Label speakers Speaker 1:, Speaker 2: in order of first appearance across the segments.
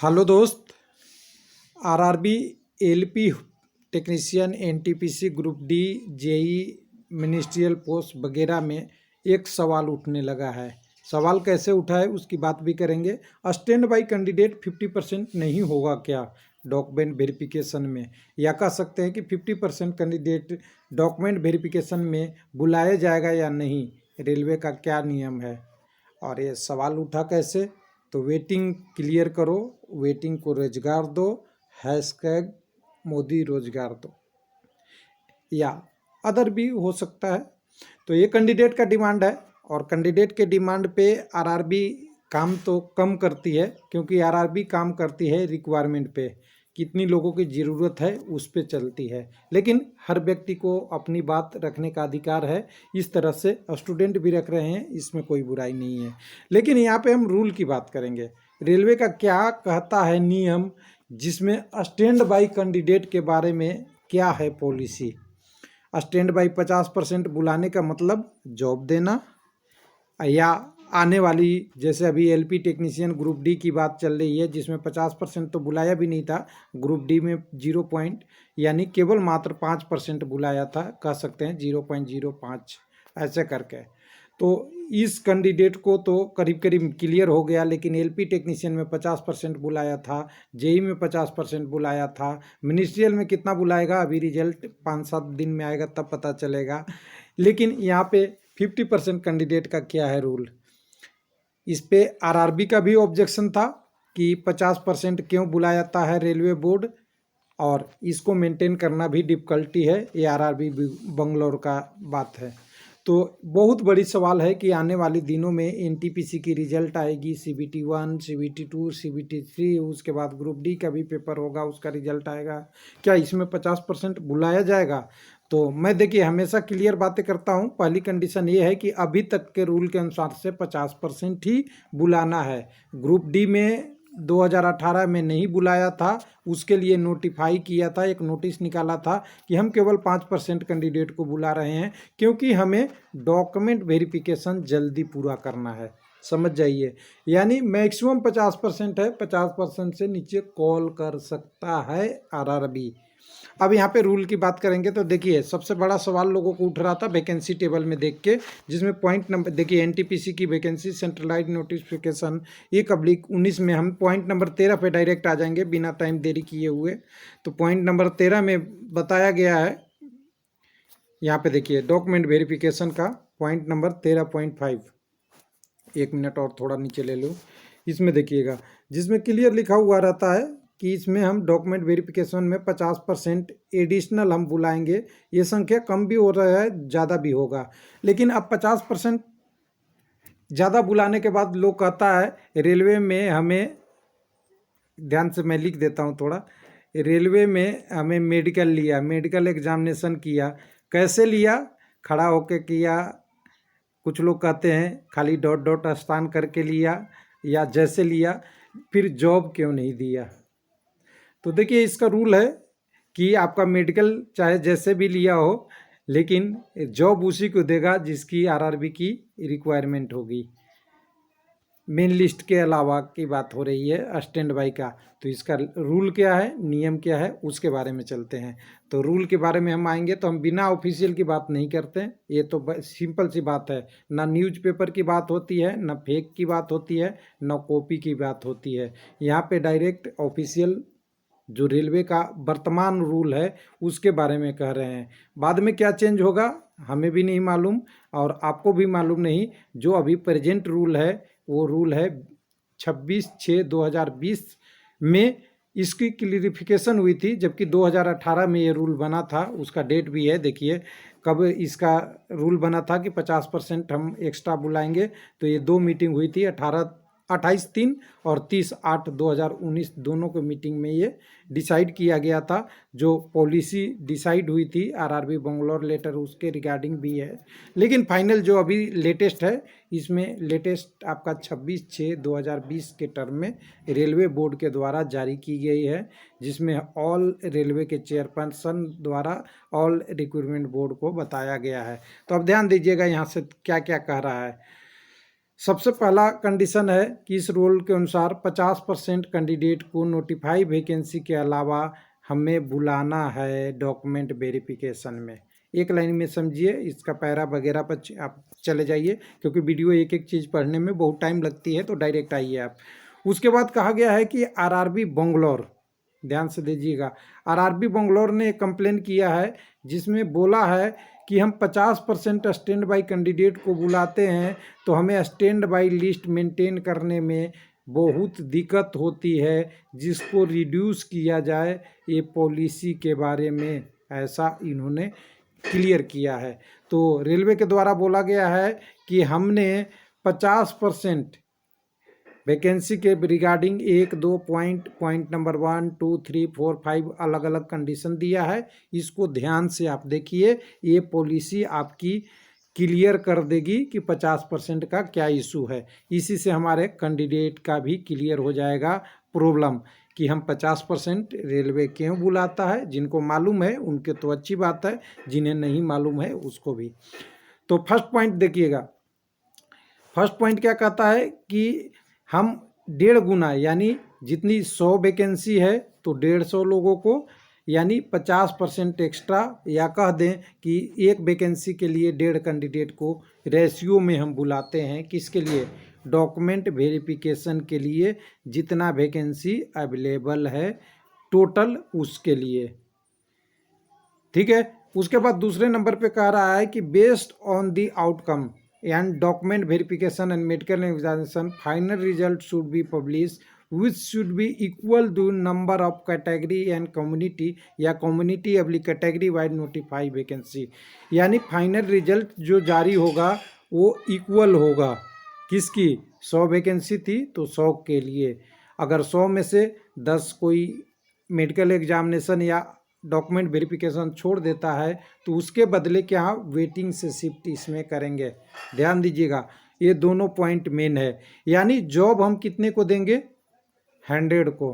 Speaker 1: Hello दोस्त। RRB, LP technician, NTPC, group D, JE, ministerial post वगैरह में एक सवाल उठने लगा है। सवाल कैसे उठा है उसकी बात भी करेंगे। स्टैंड बाई कैंडिडेट 50% नहीं होगा क्या डॉक्यूमेंट वेरिफिकेशन में, या कह सकते हैं कि 50% कैंडिडेट डॉक्यूमेंट वेरिफिकेशन में बुलाया जाएगा या नहीं, रेलवे का क्या नियम है। और ये सवाल उठा कैसे, तो वेटिंग क्लियर करो, वेटिंग को रोजगार दो, हैशटैग मोदी रोजगार दो, या अदर भी हो सकता है। तो ये कैंडिडेट का डिमांड है, और कैंडिडेट के डिमांड पे आरआरबी काम तो कम करती है, क्योंकि आरआरबी काम करती है रिक्वायरमेंट पे, कितनी लोगों की ज़रूरत है उस पे चलती है। लेकिन हर व्यक्ति को अपनी बात रखने का अधिकार है, इस तरह से स्टूडेंट भी रख रहे हैं, इसमें कोई बुराई नहीं है। लेकिन यहाँ पे हम रूल की बात करेंगे, रेलवे का क्या कहता है नियम, जिसमें स्टैंड बाई कैंडिडेट के बारे में क्या है पॉलिसी। स्टैंड बाई 50% बुलाने का मतलब जॉब देना, या आने वाली जैसे अभी एलपी टेक्नीशियन ग्रुप डी की बात चल रही है, जिसमें 50% तो बुलाया भी नहीं था, ग्रुप डी में 0 पॉइंट यानी केवल मात्र 5% बुलाया था, कह सकते हैं 0.05 ऐसे करके। तो इस कैंडिडेट को तो करीब करीब क्लियर हो गया, लेकिन एलपी टेक्नीशियन में 50% बुलाया था, जेई में 50% बुलाया था, मिनिस्ट्रियल में कितना बुलाएगा अभी रिजल्ट 5-7 दिन में आएगा तब पता चलेगा। लेकिन यहाँ पे 50% कैंडिडेट का क्या है रूल, इस पे आरआरबी का भी ऑब्जेक्शन था कि 50% क्यों बुलाया जाता है रेलवे बोर्ड, और इसको मेंटेन करना भी डिफ़िकल्टी है, ये आरआरबी बंगलौर का बात है। तो बहुत बड़ी सवाल है कि आने वाले दिनों में एनटीपीसी की रिजल्ट आएगी, सीबीटी 1, सीबीटी 2, सीबीटी 3, उसके बाद ग्रुप डी का भी पेपर होगा, उसका रिजल्ट आएगा, क्या इसमें 50% बुलाया जाएगा। तो मैं देखिए हमेशा क्लियर बातें करता हूँ। पहली कंडीशन ये है कि अभी तक के रूल के अनुसार से 50% ही बुलाना है। ग्रुप डी में 2018 में नहीं बुलाया था, उसके लिए नोटिफाई किया था, एक नोटिस निकाला था कि हम केवल 5% कैंडिडेट को बुला रहे हैं, क्योंकि हमें डॉक्यूमेंट वेरिफिकेशन जल्दी पूरा करना है। समझ जाइए, यानी मैक्सिमम 50% है, 50% से नीचे कॉल कर सकता है आरआरबी। अब यहाँ पे रूल की बात करेंगे तो देखिए सबसे बड़ा सवाल लोगों को उठ रहा था वैकेंसी टेबल में देख के, जिसमें पॉइंट नंबर देखिए एनटीपीसी की वैकेंसी सेंट्रलाइज्ड नोटिफिकेशन 1/19 में हम पॉइंट नंबर 13 पे डायरेक्ट आ जाएंगे बिना टाइम देरी किए हुए। तो पॉइंट नंबर 13 में बताया गया है, यहाँ पे देखिए डॉक्यूमेंट वेरिफिकेशन का पॉइंट नंबर 13.5, 1 मिनट और थोड़ा नीचे ले लूँ, इसमें देखिएगा जिसमें क्लियर लिखा हुआ रहता है कि इसमें हम डॉक्यूमेंट वेरिफिकेशन में 50% एडिशनल हम बुलाएंगे। ये संख्या कम भी हो रहा है, ज़्यादा भी होगा, लेकिन अब 50% ज़्यादा बुलाने के बाद लोग कहता है रेलवे में हमें, ध्यान से मैं लिख देता हूँ थोड़ा, रेलवे में हमें मेडिकल लिया, मेडिकल एग्जामिनेशन किया, कैसे लिया, खड़ा होके किया, कुछ लोग कहते हैं खाली डॉट डॉट स्थान करके लिया, या जैसे लिया, फिर जॉब क्यों नहीं दिया। तो देखिए इसका रूल है कि आपका मेडिकल चाहे जैसे भी लिया हो, लेकिन जॉब उसी को देगा जिसकी आरआरबी की रिक्वायरमेंट होगी। मेन लिस्ट के अलावा की बात हो रही है स्टैंड बाई का, तो इसका रूल क्या है, नियम क्या है, उसके बारे में चलते हैं। तो रूल के बारे में हम आएंगे तो हम बिना ऑफिशियल की बात नहीं करते हैं, ये तो सिंपल सी बात है, ना न्यूज़पेपर की बात होती है, ना फेक की बात होती है, ना कॉपी की बात होती है। यहाँ पे डायरेक्ट ऑफिशियल जो रेलवे का वर्तमान रूल है उसके बारे में कह रहे हैं। बाद में क्या चेंज होगा हमें भी नहीं मालूम, और आपको भी मालूम नहीं। जो अभी प्रेजेंट रूल है वो रूल है 26/6/2020 में इसकी क्लियरिफिकेशन हुई थी, जबकि 2018 में ये रूल बना था, उसका डेट भी है, देखिए कब इसका रूल बना था कि 50% हम एक्स्ट्रा बुलाएंगे। तो ये 2 मीटिंग हुई थी, 28/3 और 30/8/2019 दोनों के मीटिंग में ये डिसाइड किया गया था। जो पॉलिसी डिसाइड हुई थी आरआरबी बंगलौर लेटर उसके रिगार्डिंग भी है, लेकिन फाइनल जो अभी लेटेस्ट है, इसमें लेटेस्ट आपका 26/6/2020 के टर्म में रेलवे बोर्ड के द्वारा जारी की गई है, जिसमें ऑल रेलवे के चेयरपर्सन द्वारा ऑल रिक्रूटमेंट बोर्ड को बताया गया है। तो अब ध्यान दीजिएगा यहाँ से क्या क्या कह रहा है। सबसे पहला कंडीशन है कि इस रूल के अनुसार 50% कैंडिडेट को नोटिफाई वैकेंसी के अलावा हमें बुलाना है डॉक्यूमेंट वेरिफिकेशन में। एक लाइन में समझिए, इसका पैरा वगैरह पर आप चले जाइए, क्योंकि वीडियो एक एक चीज़ पढ़ने में बहुत टाइम लगती है, तो डायरेक्ट आइए आप। उसके बाद कहा गया है कि आरआरबी बेंगलोर, ध्यान से दीजिएगा, आरआरबी बेंगलोर ने एक कंप्लेन किया है जिसमें बोला है कि हम 50% स्टैंड बाई कैंडिडेट को बुलाते हैं तो हमें स्टैंड बाई लिस्ट मेंटेन करने में बहुत दिक्कत होती है, जिसको रिड्यूस किया जाए, ये पॉलिसी के बारे में ऐसा इन्होंने क्लियर किया है। तो रेलवे के द्वारा बोला गया है कि हमने 50% वैकेंसी के रिगार्डिंग 1-2 पॉइंट नंबर 1, 2, 3, 4, 5 अलग अलग कंडीशन दिया है। इसको ध्यान से आप देखिए, ये पॉलिसी आपकी क्लियर कर देगी कि 50% का क्या इशू है। इसी से हमारे कैंडिडेट का भी क्लियर हो जाएगा प्रॉब्लम कि हम 50% रेलवे क्यों बुलाता है। जिनको मालूम है उनके तो अच्छी बात है, जिन्हें नहीं मालूम है उसको भी। तो फर्स्ट पॉइंट देखिएगा, फर्स्ट पॉइंट क्या कहता है कि हम 1.5 गुना, यानी जितनी 100 वैकेंसी है तो 150 लोगों को, यानी 50% एक्स्ट्रा, या कह दें कि एक वैकेंसी के लिए 1.5 कैंडिडेट को रेशियो में हम बुलाते हैं। किसके लिए? डॉक्यूमेंट वेरिफिकेशन के लिए, जितना वैकेंसी अवेलेबल है टोटल उसके लिए। ठीक है। उसके बाद दूसरे नंबर पे कह रहा है कि based on the outcome and document verification and medical examination final result should be publish which should be equal to number of category and community, या community ably category wide notify vacancy. यानी final result जो जारी होगा वो equal होगा। किसकी? 100 vacancy थी तो 100 के लिए, अगर 100 में से 10 कोई मेडिकल एग्जामिनेशन या डॉक्यूमेंट वेरिफिकेशन छोड़ देता है तो उसके बदले क्या वेटिंग से शिफ्ट इसमें करेंगे। ध्यान दीजिएगा, ये दोनों पॉइंट मेन है। यानी जॉब हम कितने को देंगे? 100 को।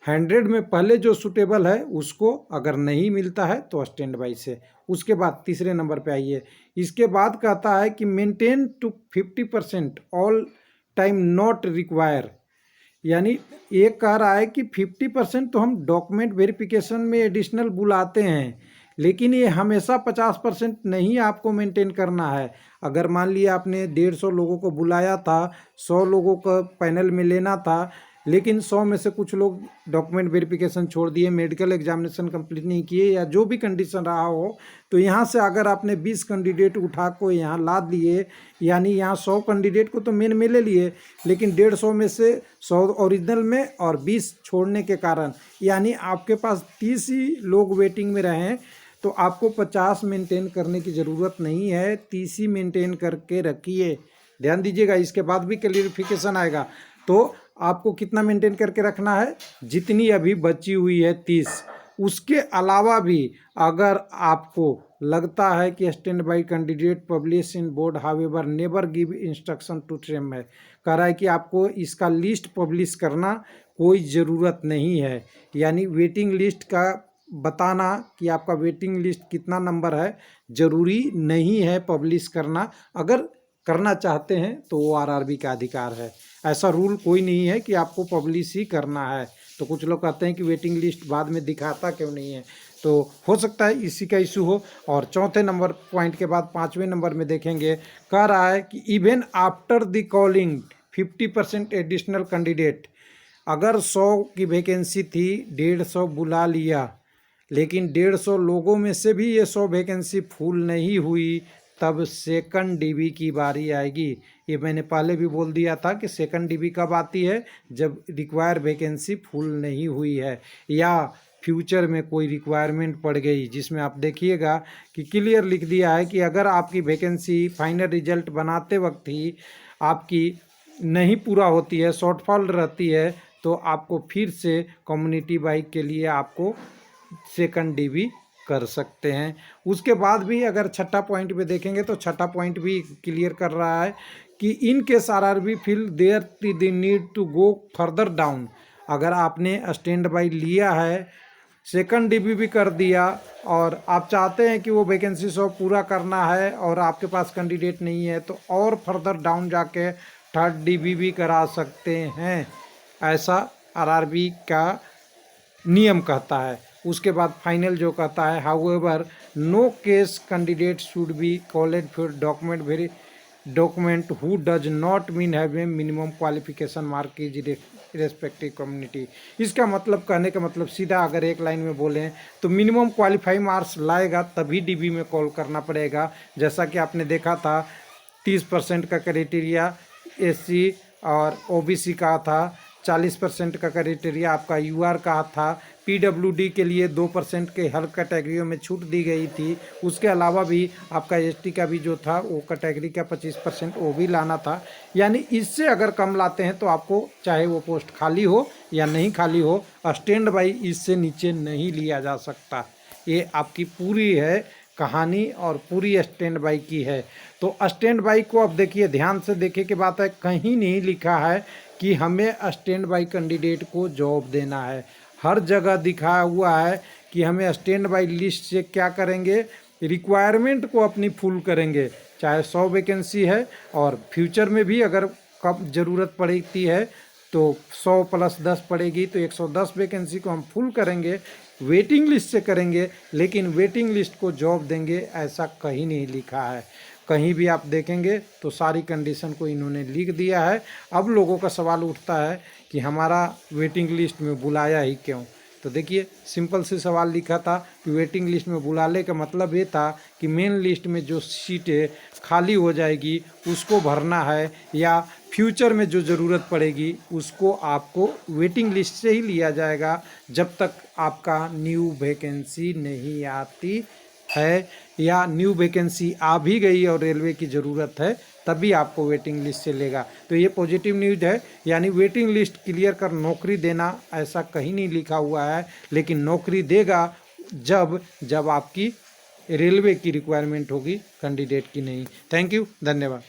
Speaker 1: 100 में पहले जो सुटेबल है उसको, अगर नहीं मिलता है तो स्टैंड बाई से। उसके बाद तीसरे नंबर पे आइए, इसके बाद कहता है कि maintain to 50% all time not require. यानी एक कह रहा है कि 50% तो हम डॉक्यूमेंट वेरिफिकेशन में एडिशनल बुलाते हैं, लेकिन ये हमेशा 50% नहीं आपको मेंटेन करना है। अगर मान लिया आपने 150 लोगों को बुलाया था, 100 लोगों को पैनल में लेना था, लेकिन 100 में से कुछ लोग डॉक्यूमेंट वेरिफिकेशन छोड़ दिए, मेडिकल एग्जामिनेशन कंप्लीट नहीं किए, या जो भी कंडीशन रहा हो, तो यहाँ से अगर आपने 20 कैंडिडेट उठा को यहाँ ला दिए, यानी यहाँ 100 कैंडिडेट को तो मेन में ले लिए, लेकिन 150 में से 100 ओरिजिनल में और 20 छोड़ने के कारण, यानी आपके पास 30 ही लोग वेटिंग में रहे, तो आपको 50 मेंटेन करने की ज़रूरत नहीं है, 30 ही मेंटेन करके रखिए। ध्यान दीजिएगा, इसके बाद भी क्लियरिफिकेशन आएगा। तो आपको कितना मेंटेन करके रखना है? जितनी अभी बची हुई है 30। उसके अलावा भी अगर आपको लगता है कि stand by candidate publish in board however never give instruction to ट्रेम है, कह रहा है कि आपको इसका लिस्ट पब्लिश करना कोई ज़रूरत नहीं है। यानी वेटिंग लिस्ट का बताना कि आपका वेटिंग लिस्ट कितना नंबर है, ज़रूरी नहीं है पब्लिश करना। अगर करना चाहते हैं तो वो आरआरबी का अधिकार है, ऐसा रूल कोई नहीं है कि आपको पब्लिश ही करना है। तो कुछ लोग कहते हैं कि वेटिंग लिस्ट बाद में दिखाता क्यों नहीं है, तो हो सकता है इसी का इशू हो। और चौथे नंबर पॉइंट के बाद 5वें नंबर में देखेंगे, कह रहा है कि even after the calling 50% additional candidate, अगर 100 की वैकेंसी थी, 150 बुला लिया, लेकिन 150 लोगों में से भी ये 100 वैकेंसी फुल नहीं हुई, तब सेकंड डीबी की बारी आएगी। ये मैंने पहले भी बोल दिया था कि सेकंड डीबी कब आती है? जब रिक्वायर वैकेंसी फुल नहीं हुई है, या फ्यूचर में कोई रिक्वायरमेंट पड़ गई, जिसमें आप देखिएगा कि क्लियर लिख दिया है कि अगर आपकी वैकेंसी फाइनल रिजल्ट बनाते वक्त ही आपकी नहीं पूरा होती है, शॉर्टफॉल रहती है, तो आपको फिर से कम्युनिटी बाइक के लिए आपको सेकंड डीबी कर सकते हैं। उसके बाद भी अगर छठा पॉइंट पे देखेंगे तो छठा पॉइंट भी क्लियर कर रहा है कि in case RRB feel there the need to go further down. अगर आपने स्टैंड बाई लिया है सेकंड डीबी भी कर दिया और आप चाहते हैं कि वो वैकेंसी 100 पूरा करना है और आपके पास कैंडिडेट नहीं है तो और फर्दर डाउन जाके थर्ड डीबी भी करा सकते हैं, ऐसा आरआरबी का नियम कहता है। उसके बाद फाइनल जो कहता है, however no case candidate should be college for document who does not mean have a minimum qualification mark is respective community. इसका मतलब, कहने का मतलब सीधा अगर एक लाइन में बोलें तो मिनिमम क्वालिफाई मार्क्स लाएगा तभी डीबी में कॉल करना पड़ेगा। जैसा कि आपने देखा था 30% का क्राइटेरिया एससी और ओबीसी का था, 40% का क्राइटेरिया आपका यूआर का था, पीडब्ल्यूडी के लिए 2% के हर कैटेगरियों में छूट दी गई थी। उसके अलावा भी आपका एसटी का भी जो था वो कैटेगरी का 25% वो भी लाना था। यानी इससे अगर कम लाते हैं तो आपको चाहे वो पोस्ट खाली हो या नहीं खाली हो, स्टैंड बाई इससे नीचे नहीं लिया जा सकता। ये आपकी पूरी है कहानी और पूरी स्टैंड बाई की है। तो स्टैंड बाई को अब देखिए, ध्यान से देखिए कि बात है, कहीं नहीं लिखा है कि हमें स्टैंड बाई कैंडिडेट को जॉब देना है। हर जगह दिखाया हुआ है कि हमें स्टैंड बाई लिस्ट से क्या करेंगे, रिक्वायरमेंट को अपनी फुल करेंगे। चाहे 100 वैकेंसी है और फ्यूचर में भी अगर कब ज़रूरत पड़ती है तो 100 + 10 पड़ेगी तो 110 वैकेंसी को हम फुल करेंगे, वेटिंग लिस्ट से करेंगे, लेकिन वेटिंग लिस्ट को जॉब देंगे ऐसा कहीं नहीं लिखा है। कहीं भी आप देखेंगे तो सारी कंडीशन को इन्होंने लिख दिया है। अब लोगों का सवाल उठता है कि हमारा वेटिंग लिस्ट में बुलाया ही क्यों। तो देखिए, सिंपल से सवाल लिखा था कि वेटिंग लिस्ट में बुलाने का मतलब ये था कि मेन लिस्ट में जो सीटें खाली हो जाएगी उसको भरना है, या फ्यूचर में जो ज़रूरत पड़ेगी उसको आपको वेटिंग लिस्ट से ही लिया जाएगा जब तक आपका न्यू वैकेंसी नहीं आती है, या न्यू वैकेंसी आ भी गई और रेलवे की ज़रूरत है तभी आपको वेटिंग लिस्ट से लेगा। तो ये पॉजिटिव न्यूज़ है, यानी वेटिंग लिस्ट क्लियर कर नौकरी देना ऐसा कहीं नहीं लिखा हुआ है, लेकिन नौकरी देगा जब आपकी रेलवे की रिक्वायरमेंट होगी, कैंडिडेट की नहीं। थैंक यू, धन्यवाद।